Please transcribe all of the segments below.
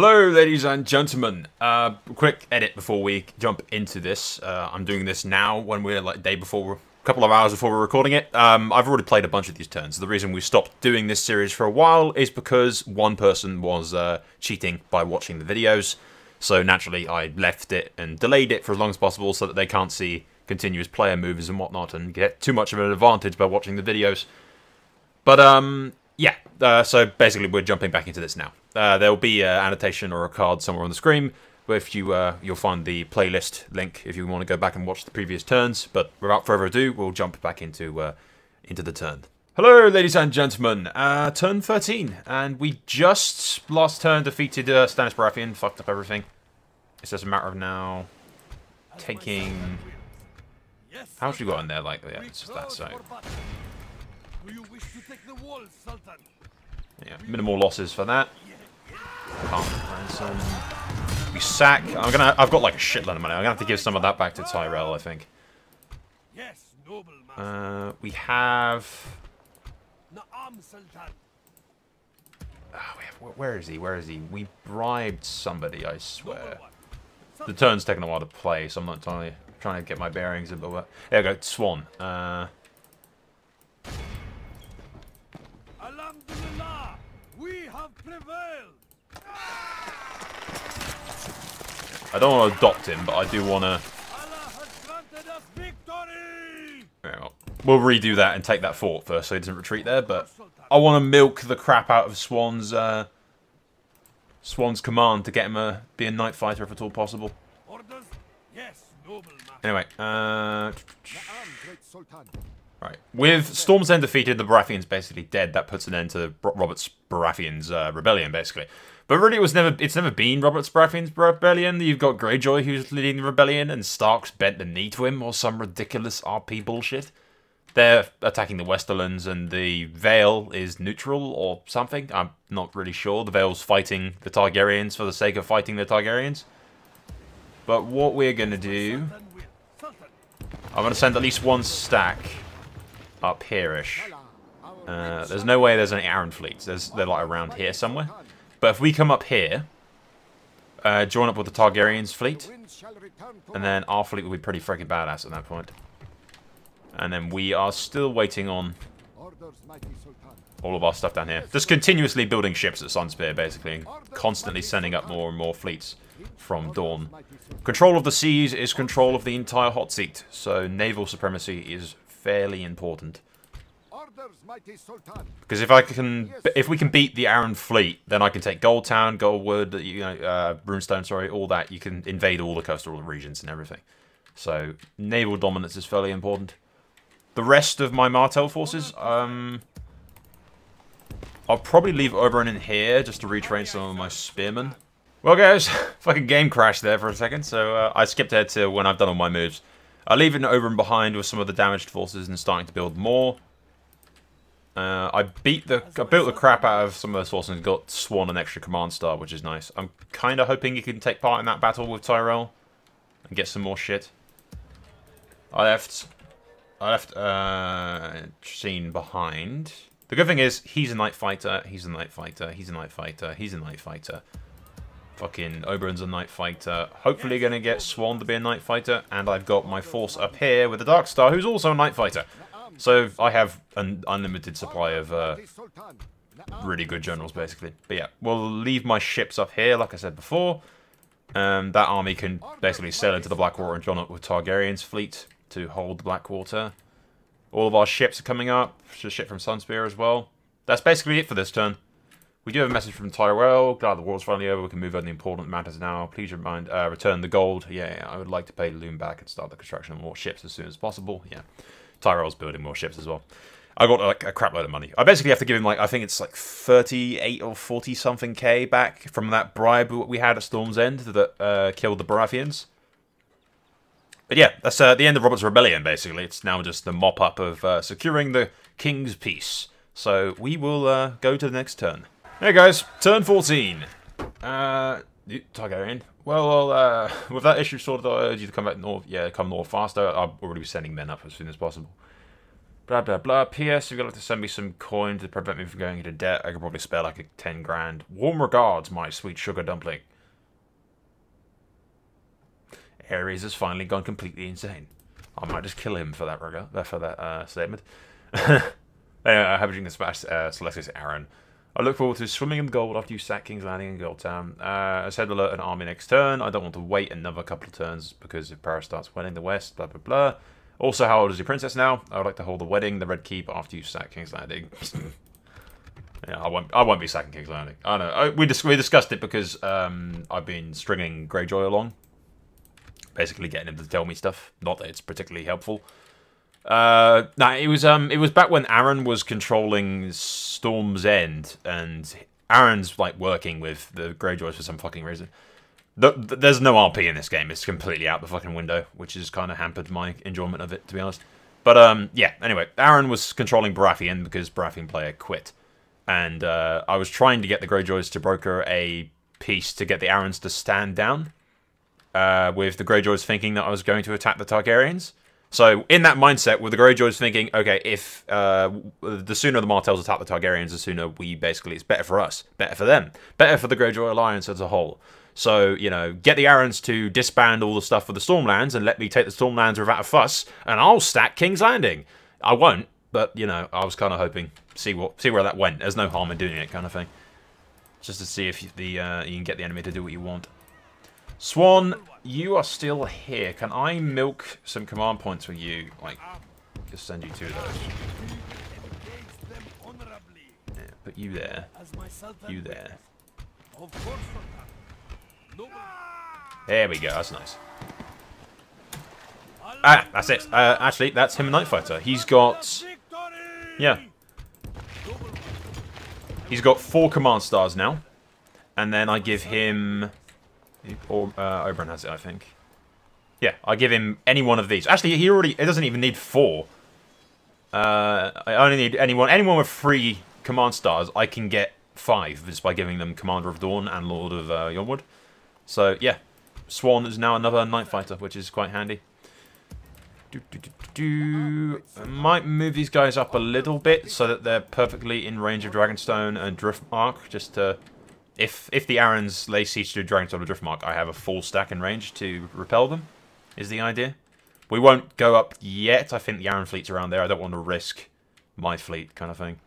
Hello, ladies and gentlemen. Quick edit before we jump into this. I'm doing this now when we're like day before, a couple of hours before we're recording it. I've already played a bunch of these turns. The reason we stopped doing this series for a while is because one person was cheating by watching the videos. So naturally, I left it and delayed it for as long as possible so that they can't see continuous player moves and whatnot and get too much of an advantage by watching the videos. But yeah, so basically we're jumping back into this now. There'll be an annotation or a card somewhere on the screen where if you you'll find the playlist link if you want to go back and watch the previous turns. But without further ado, we'll jump back into the turn. Hello, ladies and gentlemen. Turn 13, and we just last turn defeated Stannis Baratheon, fucked up everything. It's just a matter of now taking. How much you got in there? Like, yeah, it's just that. So. Yeah, minimal losses for that. Ransom. We sack. I've got like a shitload of money. I'm gonna have to give some of that back to Tyrell, I think. We have. Where is he? Where is he? We bribed somebody, I swear. The turn's taking a while to play, so I'm not trying to get my bearings. But there we go, Swan. We have prevailed. I don't want to adopt him, but I do want to. Allah has granted us victory. Yeah, well, we'll redo that and take that fort first, so he doesn't retreat there. But I want to milk the crap out of Swan's command to get him be a night fighter if at all possible. Orders? Yes, noble master. Anyway, right. With Storm's End defeated, the Baratheon's basically dead. That puts an end to Robert Baratheon's rebellion, basically. But really, it's never been Robert Baratheon's rebellion. You've got Greyjoy who's leading the rebellion, and Stark's bent the knee to him, or some ridiculous RP bullshit. They're attacking the Westerlands, and the Vale is neutral or something. I'm not really sure. The Vale's fighting the Targaryens for the sake of fighting the Targaryens. But what we're going to do... I'm going to send at least one stack up here-ish. There's no way there's any Arryn fleets. They're like around here somewhere. But if we come up here, join up with the Targaryens fleet, and then our fleet will be pretty freaking badass at that point. And then we are still waiting on all of our stuff down here. Just continuously building ships at Sunspear, basically, and constantly sending up more and more fleets from Dawn. Control of the seas is control of the entire Hotseat, so naval supremacy is fairly important. Because if we can beat the Arryn fleet, then I can take Goldtown, Goldwood, Runestone, sorry, all that. You can invade all the coastal regions and everything. So naval dominance is fairly important. The rest of my Martell forces, I'll probably leave Oberyn in here just to retrain some of my spearmen. Well, guys, fucking game crashed there for a second, so I skipped ahead to when I've done all my moves. I'll leave Oberyn behind with some of the damaged forces and starting to build more. I built the crap out of some of those forces and got Swan an extra command star, which is nice. I'm kind of hoping he can take part in that battle with Tyrell and get some more shit. I left Sheen behind. The good thing is he's a night fighter. He's a night fighter. He's a night fighter. He's a night fighter. Fucking Oberyn's a night fighter. Hopefully gonna get Swan to be a night fighter, and I've got my force up here with the Dark Star, who's also a night fighter. So I have an unlimited supply of really good generals, basically. But yeah, we'll leave my ships up here, like I said before. That army can basically sail into the Blackwater and join up with Targaryen's fleet to hold the Blackwater. All of our ships are coming up. Just ship from Sunspear as well. That's basically it for this turn. We do have a message from Tyrell. Glad the war's finally over. We can move on the important matters now. Please return the gold. Yeah, I would like to pay Loom back and start the construction of more ships as soon as possible. Yeah. Tyrell's building more ships as well. I got like a crap load of money. I basically have to give him like, I think it's like 38 or 40 something K back from that bribe we had at Storm's End that killed the Baratheons. But yeah, that's the end of Robert's rebellion, basically. It's now just the mop-up of securing the King's peace. So we will go to the next turn. Hey guys, turn 14. Targaryen. Well, with that issue sorted, I urge you to come back north. Yeah, come north faster. I'll already be sending men up as soon as possible. Blah, blah, blah. P.S. If you'd like to send me some coin to prevent me from going into debt, I could probably spare like a 10 grand. Warm regards, my sweet sugar dumpling. Ares has finally gone completely insane. I might just kill him for that statement. Having to smash Celestis Aaron. I look forward to swimming in gold after you sack King's Landing and Goldtown. I said alert an army next turn. I don't want to wait another couple of turns because if Paris starts winning the West, blah, blah, blah. Also, how old is your princess now? I would like to hold the wedding, the Red Keep, after you sack King's Landing. Yeah, I won't be sacking King's Landing. I know. We discussed it because I've been stringing Greyjoy along. Basically getting him to tell me stuff. Not that it's particularly helpful. It was back when Aaron was controlling Storm's End, and Aaron's like working with the Greyjoys for some fucking reason. There's no RP in this game. It's completely out the fucking window, which has kind of hampered my enjoyment of it, to be honest. But yeah. Anyway, Aaron was controlling Baratheon because Baratheon player quit, and I was trying to get the Greyjoys to broker a peace to get the Aarons to stand down. With the Greyjoys thinking that I was going to attack the Targaryens. So, in that mindset, with the Greyjoys thinking, okay, if the sooner the Martells attack the Targaryens, the sooner we basically, it's better for us, better for them, better for the Greyjoy Alliance as a whole. So, you know, get the Aarons to disband all the stuff for the Stormlands and let me take the Stormlands without a fuss, and I'll stack King's Landing. I won't, but, you know, I was kind of hoping, see where that went. There's no harm in doing it, kind of thing. Just to see if you can get the enemy to do what you want. Swan, you are still here. Can I milk some command points for you? Like, just send you 2 of those. Yeah, put you there. You there. There we go. That's nice. Ah, that's it. Actually, that's him, a Night Fighter. He's got... Yeah. He's got 4 command stars now. And then I give him... Or Oberyn has it, I think. Yeah, I give him any one of these. Actually, it doesn't even need 4. I only need anyone with 3 command stars. I can get 5 just by giving them Commander of Dawn and Lord of Yonwood. So yeah, Swan is now another Night Fighter, which is quite handy. I might move these guys up a little bit so that they're perfectly in range of Dragonstone and Driftmark, just to... If the Aarons lay siege to Dragonstone or Driftmark, I have a full stack in range to repel them, is the idea. We won't go up yet. I think the Aaron fleet's around there. I don't want to risk my fleet, kind of thing.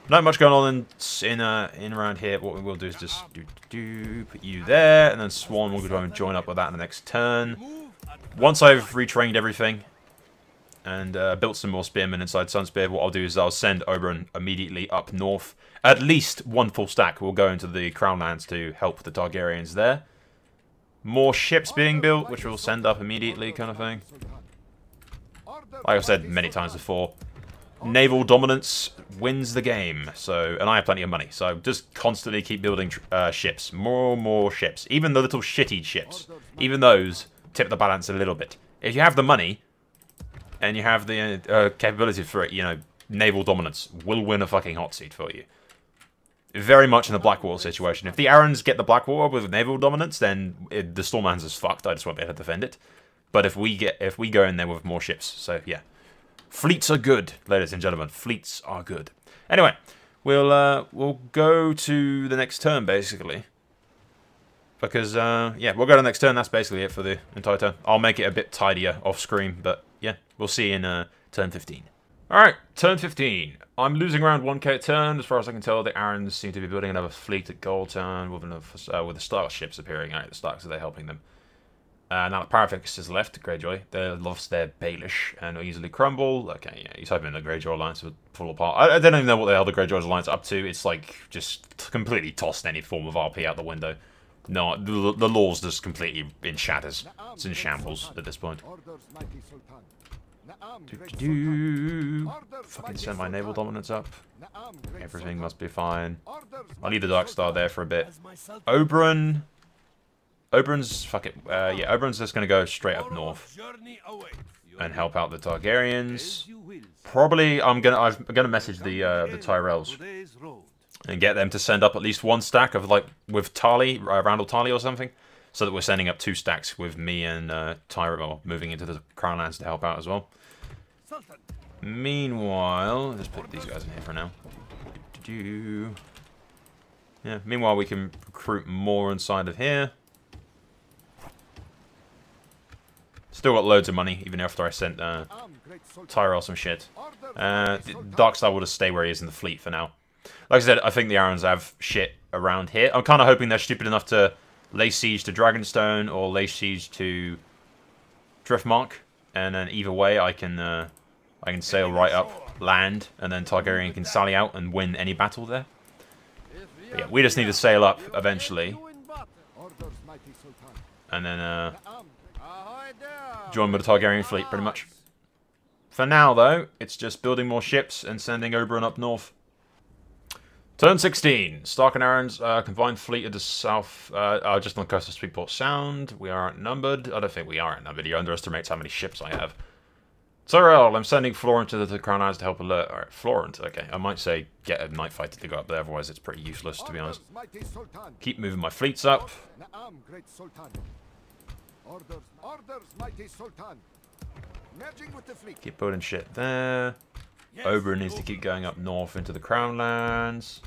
Not much going on in around here. What we will do is just put you there, and then Swan will go and join up with that in the next turn. Once I've retrained everything and built some more spearmen inside Sunspear, what I'll do is I'll send Oberyn immediately up north. At least 1 full stack will go into the Crownlands to help the Targaryens there. More ships being built, which we'll send up immediately, kind of thing. Like I've said many times before, naval dominance wins the game. So, and I have plenty of money, so just constantly keep building ships. More ships. Even the little shitty ships. Even those tip the balance a little bit. If you have the money, and you have the capability for it, you know, naval dominance will win a fucking hot seat for you. Very much in the Blackwater situation. If the Aarons get the Blackwater with naval dominance, then the Stormlands is fucked. I just won't be able to defend it. But if we go in there with more ships, so yeah, fleets are good, ladies and gentlemen. Fleets are good. Anyway, we'll go to the next turn basically, because yeah, we'll go to the next turn. That's basically it for the entire turn. I'll make it a bit tidier off screen, but yeah, we'll see in turn 15. Alright, turn 15. I'm losing around 1k a turn. As far as I can tell, the Aarons seem to be building another fleet at Goldtown with the Stark ships appearing out. The Starks are there helping them. Now the Parafix is left, Greyjoy. They lost their Baelish and will easily crumble. Okay, yeah, he's hoping the Greyjoy Alliance would fall apart. I don't even know what the hell the Greyjoy Alliance are up to. It's like just completely tossed any form of RP out the window. No, the law's just completely in shatters. It's in shambles at this point. Fucking send my naval dominance up. Everything must be fine. I'll leave the Dark Star there for a bit. Oberyn's fuck it. Yeah, Oberyn's just gonna go straight up north and help out the Targaryens. Probably I'm gonna message the Tyrells and get them to send up at least 1 stack of like with Tarly, Randall Tarly or something, so that we're sending up 2 stacks with me and Tyrell moving into the Crownlands to help out as well. Meanwhile, let's put these guys in here for now. Yeah, meanwhile we can recruit more inside of here. Still got loads of money, even after I sent Tyrell some shit. Darkstar will just stay where he is in the fleet for now. Like I said, I think the Arryns have shit around here. I'm kind of hoping they're stupid enough to lay siege to Dragonstone or lay siege to Driftmark, and then either way I can sail right up land, and then Targaryen can sally out and win any battle there. But yeah, we just need to sail up eventually, and then join with the Targaryen fleet, pretty much. For now, though, it's just building more ships and sending Oberyn up north. Turn 16. Stark and Arryn's combined fleet at the south, just on the coast of Sweetport Sound. We are outnumbered. I don't think we are outnumbered. He underestimates how many ships I have. Tyrell, I'm sending Florent to the Crown Isles to help alert. Alright, Florent, okay. I might say get a night fighter to go up there, otherwise it's pretty useless, to be honest. Keep moving my fleets up. Keep building shit there. Oberyn needs to keep going up north into the Crown Lands.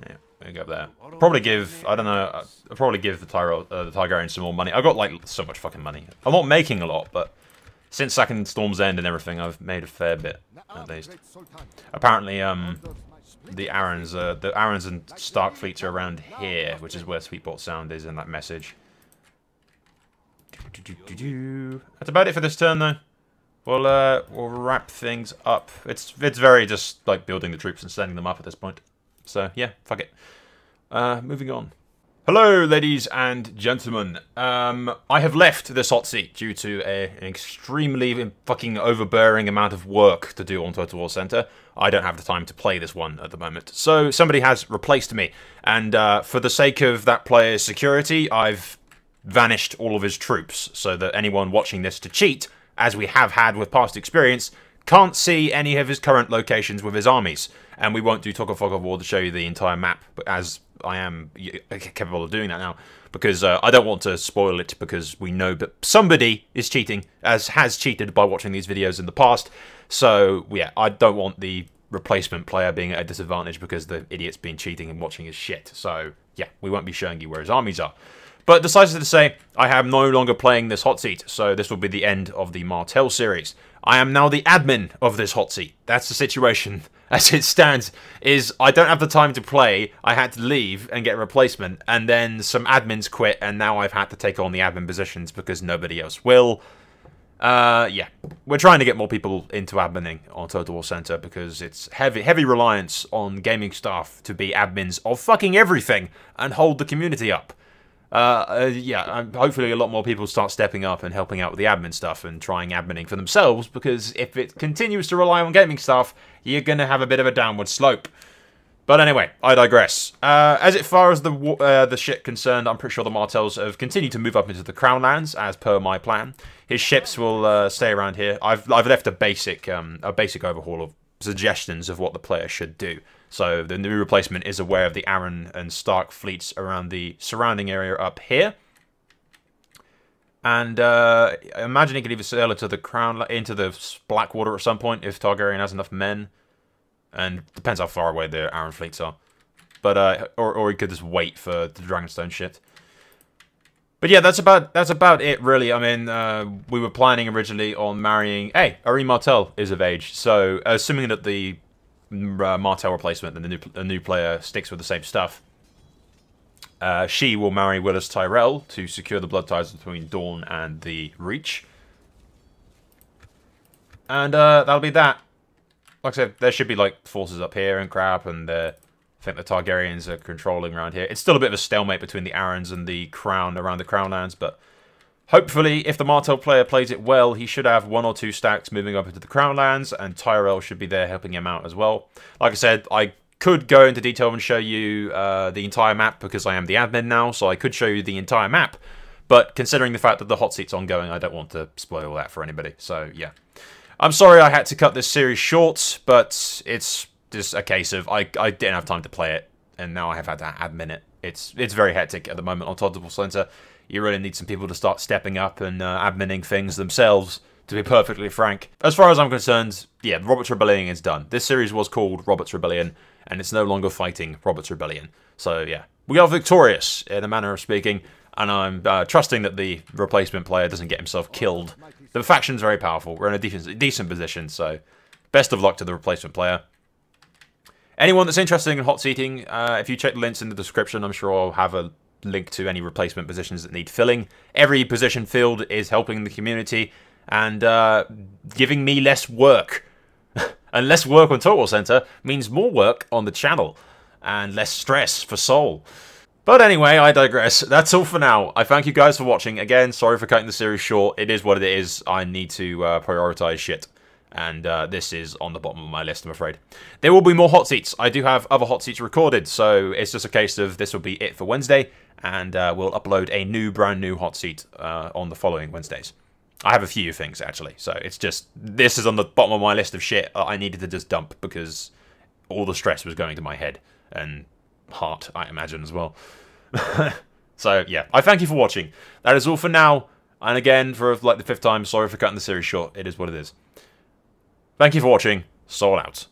Yeah, we go up there. Probably give, I don't know, I'll probably give the Targaryen some more money. I've got, like, so much fucking money. I'm not making a lot, but since Second Storm's End and everything, I've made a fair bit, at least. Apparently, the Arryns and Stark fleets are around here, which is where Sweetport Sound is in that message. That's about it for this turn, though. We'll wrap things up. It's very just like building the troops and sending them up at this point. So yeah, fuck it. Moving on. Hello, ladies and gentlemen. I have left this hot seat due to an extremely fucking overbearing amount of work to do on Total War Center. I don't have the time to play this one at the moment. So somebody has replaced me, and for the sake of that player's security, I've vanished all of his troops, so that anyone watching this to cheat, as we have had with past experience, can't see any of his current locations with his armies. And we won't do Talk of Fog of War to show you the entire map, but as I am capable of doing that now, because I don't want to spoil it, because we know that somebody is cheating, as has cheated by watching these videos in the past. So yeah, I don't want the replacement player being at a disadvantage because the idiot's been cheating and watching his shit. So yeah, we won't be showing you where his armies are. But decided to say, I am no longer playing this hot seat, so this will be the end of the Martell series. I am now the admin of this hot seat. That's the situation as it stands, is I don't have the time to play, I had to leave and get a replacement, and then some admins quit, and now I've had to take on the admin positions because nobody else will. Yeah, we're trying to get more people into adminning on Total War Center because it's heavy reliance on gaming staff to be admins of fucking everything and hold the community up. Yeah, hopefully a lot more people start stepping up and helping out with the admin stuff and trying adminning for themselves, because if it continues to rely on gaming staff, you're going to have a bit of a downward slope. But anyway, I digress. As far as the shit concerned, I'm pretty sure the Martells have continued to move up into the Crown Lands, as per my plan. His ships will stay around here. I've left a basic overhaul of suggestions of what the player should do. So the new replacement is aware of the Arryn and Stark fleets around the surrounding area up here. And I imagine he could either sail into the Blackwater at some point if Targaryen has enough men. And depends how far away the Arryn fleets are. But or he could just wait for the Dragonstone shit. But yeah, that's about it, really. I mean, we were planning originally on marrying... Hey, Irene Martell is of age. So, assuming that the Martell replacement and the new player sticks with the same stuff, she will marry Willis Tyrell to secure the blood ties between Dawn and the Reach. And that'll be that. Like I said, there should be like forces up here and crap, and I think the Targaryens are controlling around here. It's still a bit of a stalemate between the Arryns and the Crown around the Crown Lands, but hopefully, if the Martell player plays it well, he should have 1 or 2 stacks moving up into the Crown Lands, and Tyrell should be there helping him out as well. Like I said, I could go into detail and show you the entire map because I am the admin now, so I could show you the entire map. But considering the fact that the hot seat's ongoing, I don't want to spoil that for anybody. So yeah, I'm sorry I had to cut this series short, but it's just a case of I didn't have time to play it, and now I have had to admin it. It's very hectic at the moment on Total War Center. You really need some people to start stepping up and adminning things themselves, to be perfectly frank. As far as I'm concerned, yeah, Robert's Rebellion is done. This series was called Robert's Rebellion, and it's no longer fighting Robert's Rebellion. So, yeah, we are victorious, in a manner of speaking, and I'm trusting that the replacement player doesn't get himself killed. The faction's very powerful. We're in a decent position, so best of luck to the replacement player. Anyone that's interested in hot seating, if you check the links in the description, I'm sure I'll have a link to any replacement positions that need filling. Every position filled is helping the community and giving me less work. And less work on Total Center means more work on the channel and less stress for Soul. But anyway, I digress. That's all for now. I thank you guys for watching. Again, sorry for cutting the series short. It is what it is. I need to prioritize shit. And this is on the bottom of my list, I'm afraid. There will be more hot seats. I do have other hot seats recorded, so it's just a case of this will be it for Wednesday, and we'll upload a brand new hot seat on the following Wednesdays. I have a few things, actually, so it's just, this is on the bottom of my list of shit I needed to just dump, because all the stress was going to my head, and heart, I imagine, as well. So, yeah, I thank you for watching. That is all for now, and again, for like the 5th time, sorry for cutting the series short. It is what it is. Thank you for watching. Soul out.